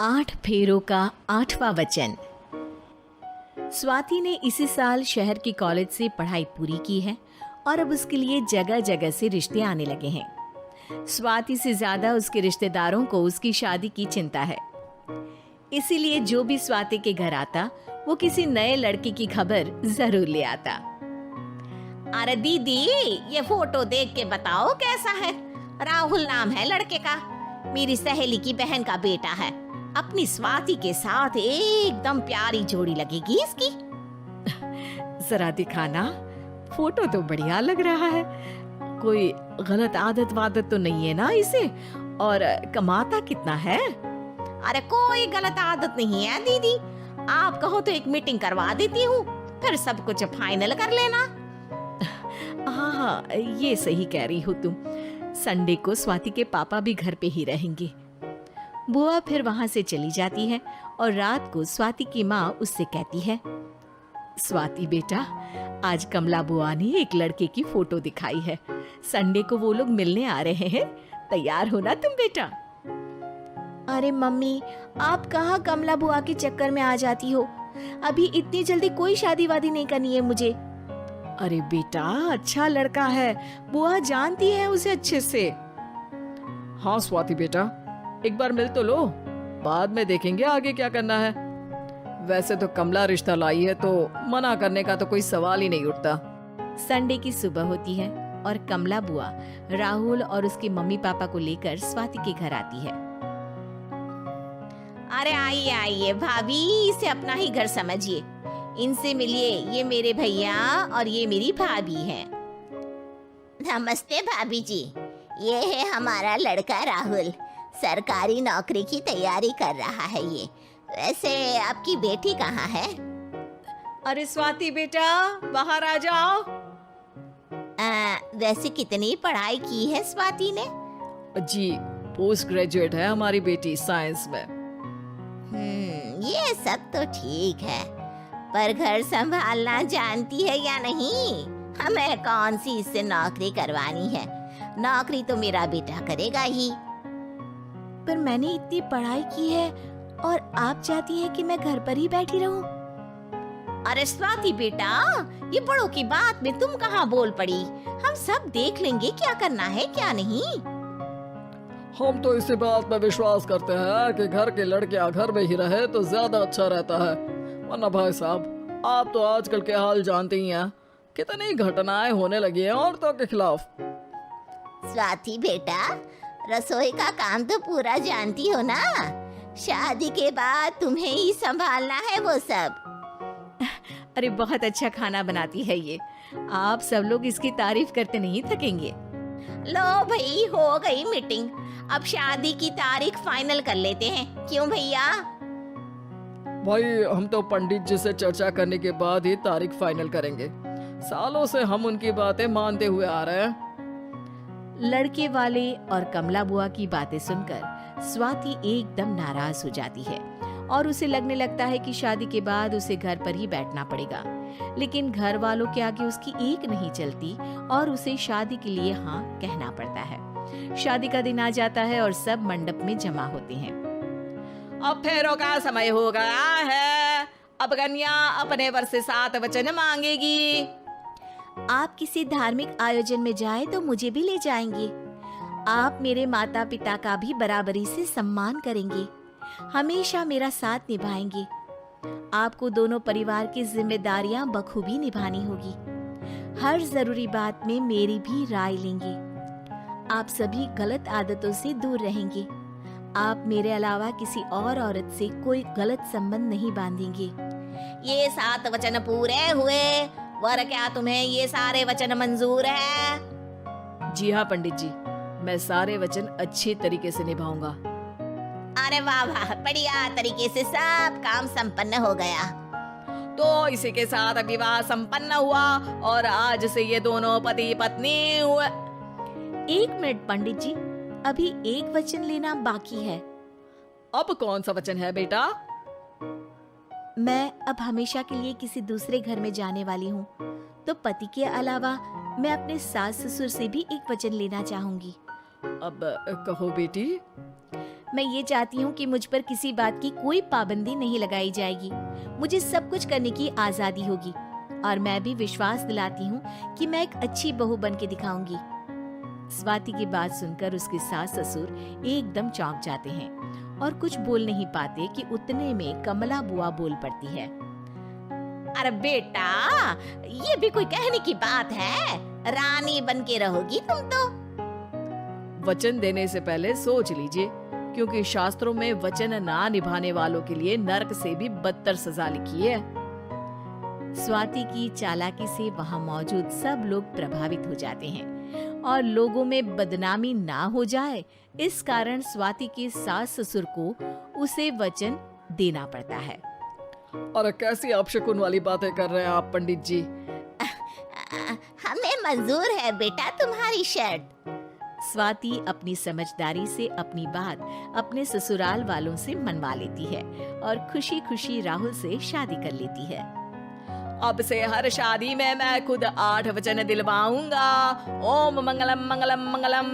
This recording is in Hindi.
8 फेरों का 8वां वचन। स्वाति ने इसी साल शहर के कॉलेज से पढ़ाई पूरी की है और अब उसके लिए जगह जगह से रिश्ते आने लगे हैं। स्वाति से ज्यादा उसके रिश्तेदारों को उसकी शादी की चिंता है, इसीलिए जो भी स्वाति के घर आता वो किसी नए लड़के की खबर जरूर ले आता। अरे दीदी, ये फोटो देख के बताओ कैसा है। राहुल नाम है लड़के का, मेरी सहेली की बहन का बेटा है। अपनी स्वाति के साथ एकदम प्यारी जोड़ी लगेगी इसकी। जरा दिखाना, फोटो तो बढ़िया लग रहा है। कोई गलत आदत वादत तो नहीं है ना इसे? और कमाता कितना है? अरे कोई गलत आदत नहीं है दीदी, आप कहो तो एक मीटिंग करवा देती हूँ, फिर सब कुछ फाइनल कर लेना। हाँ, ये सही कह रही हो तुम। संडे को स्वाति के पापा भी घर पे ही रहेंगे। बुआ फिर वहां से चली जाती है और रात को स्वाति की माँ उससे कहती है, स्वाति बेटा, आज कमला बुआ ने एक लड़के की फोटो दिखाई है। संडे को वो लोग मिलने आ रहे हैं, तैयार हो ना तुम बेटा? अरे मम्मी, आप कहाँ कमला बुआ के चक्कर में आ जाती हो? अभी इतनी जल्दी कोई शादी वादी नहीं करनी है मुझे। अरे बेटा, अच्छा लड़का है, बुआ जानती है उसे अच्छे से। हाँ स्वाति बेटा, एक बार मिल तो लो, बाद में देखेंगे आगे क्या करना है। वैसे तो कमला रिश्ता लाई है तो मना करने का तो कोई सवाल ही नहीं उठता। संडे की सुबह होती है और कमला बुआ राहुल और उसके मम्मी पापा को लेकर स्वाति के घर आती है। अरे आइए आइए भाभी, इसे अपना ही घर समझिए। इनसे मिलिए, ये मेरे भैया और ये मेरी भाभी है। नमस्ते भाभी जी, ये है हमारा लड़का राहुल, सरकारी नौकरी की तैयारी कर रहा है ये। वैसे आपकी बेटी कहाँ है? अरे स्वाति बेटा, बाहर आ जाओ। वैसे कितनी पढ़ाई की है स्वाति ने? जी, पोस्ट ग्रेजुएट है हमारी बेटी साइंस में। ये सब तो ठीक है, पर घर संभालना जानती है या नहीं? हमें कौन सी इससे नौकरी करवानी है? नौकरी तो मेरा बेटा करेगा ही। पर मैंने इतनी पढ़ाई की है और आप चाहती हैं कि मैं घर पर ही बैठी रहूं? अरे स्वाति बेटा, ये बड़ों की बात में तुम कहाँ बोल पड़ी? हम सब देख लेंगे क्या करना है क्या नहीं। हम तो इसी बात पर विश्वास करते हैं कि घर के लड़कियां घर में ही रहे तो ज्यादा अच्छा रहता है। वरना भाई साहब, आप तो आजकल के हाल जानते ही हैं, कितनी घटनाएं होने लगी हैं औरतों के खिलाफ। स्वाति बेटा, रसोई का काम तो पूरा जानती हो ना? शादी के बाद तुम्हें ही संभालना है वो सब। अरे बहुत अच्छा खाना बनाती है ये, आप सब लोग इसकी तारीफ करते नहीं थकेंगे। लो भाई, हो गई मीटिंग, अब शादी की तारीख फाइनल कर लेते हैं, क्यों भैया? भाई, हम तो पंडित जी से चर्चा करने के बाद ही तारीख फाइनल करेंगे। सालों से हम उनकी बातें मानते हुए आ रहे हैं। लड़के वाले और कमला बुआ की बातें सुनकर स्वाति एकदम नाराज हो जाती है और उसे लगने लगता है कि शादी के बाद उसे घर पर ही बैठना पड़ेगा। लेकिन घर वालों के आगे उसकी एक नहीं चलती और उसे शादी के लिए हाँ कहना पड़ता है। शादी का दिन आ जाता है और सब मंडप में जमा होते हैं। अब फेरों का समय हो गया है, अब कन्या अपने वर से 7 वचन मांगेगी। आप किसी धार्मिक आयोजन में जाए तो मुझे भी ले जाएंगे। आप मेरे माता पिता का भी बराबरी से सम्मान करेंगे, हमेशा मेरा साथ निभाएंगे। आपको दोनों परिवार की जिम्मेदारियां बखूबी निभानी होगी। हर जरूरी बात में मेरी भी राय लेंगे। आप सभी गलत आदतों से दूर रहेंगे। आप मेरे अलावा किसी और औरत से कोई गलत संबंध नहीं बांधेंगे। ये 7 वचन पूरे हुए, वर क्या तुम्हें ये सारे वचन मंजूर है? जी हाँ पंडित जी, मैं सारे वचन अच्छे तरीके से निभाऊंगा। अरे वाह वाह, बढ़िया तरीके से सब काम संपन्न हो गया। तो इसी के साथ विवाह संपन्न हुआ और आज से ये दोनों पति पत्नी हुए। 1 मिनट पंडित जी, अभी एक वचन लेना बाकी है। अब कौन सा वचन है बेटा? मैं अब हमेशा के लिए किसी दूसरे घर में जाने वाली हूँ, तो पति के अलावा मैं अपने सास ससुर से भी एक वचन लेना चाहूंगी। अब कहो बेटी। मैं ये चाहती हूँ कि मुझ पर किसी बात की कोई पाबंदी नहीं लगाई जाएगी। मुझे सब कुछ करने की आजादी होगी और मैं भी विश्वास दिलाती हूँ कि मैं एक अच्छी बहू बन के दिखाऊंगी। स्वाति की बात सुनकर उसके सास ससुर एकदम चौंक जाते हैं और कुछ बोल नहीं पाते कि उतने में कमला बुआ बोल पड़ती है। अरे बेटा, ये भी कोई कहने की बात है? रानी बन के रहोगी तुम तो। वचन देने से पहले सोच लीजिए, क्योंकि शास्त्रों में वचन ना निभाने वालों के लिए नरक से भी बदतर सजा लिखी है। स्वाति की चालाकी से वहाँ मौजूद सब लोग प्रभावित हो जाते हैं और लोगों में बदनामी ना हो जाए, इस कारण स्वाति के सास ससुर को उसे वचन देना पड़ता है। और कैसी अपशकुन वाली बातें कर रहे हैं आप पंडित जी? हमें मंजूर है बेटा तुम्हारी शर्त। स्वाति अपनी समझदारी से अपनी बात अपने ससुराल वालों से मनवा लेती है और खुशी खुशी राहुल से शादी कर लेती है। अब से हर शादी में मैं खुद 8 वचन दिलवाऊंगा। ओम मंगलम मंगलम मंगलम।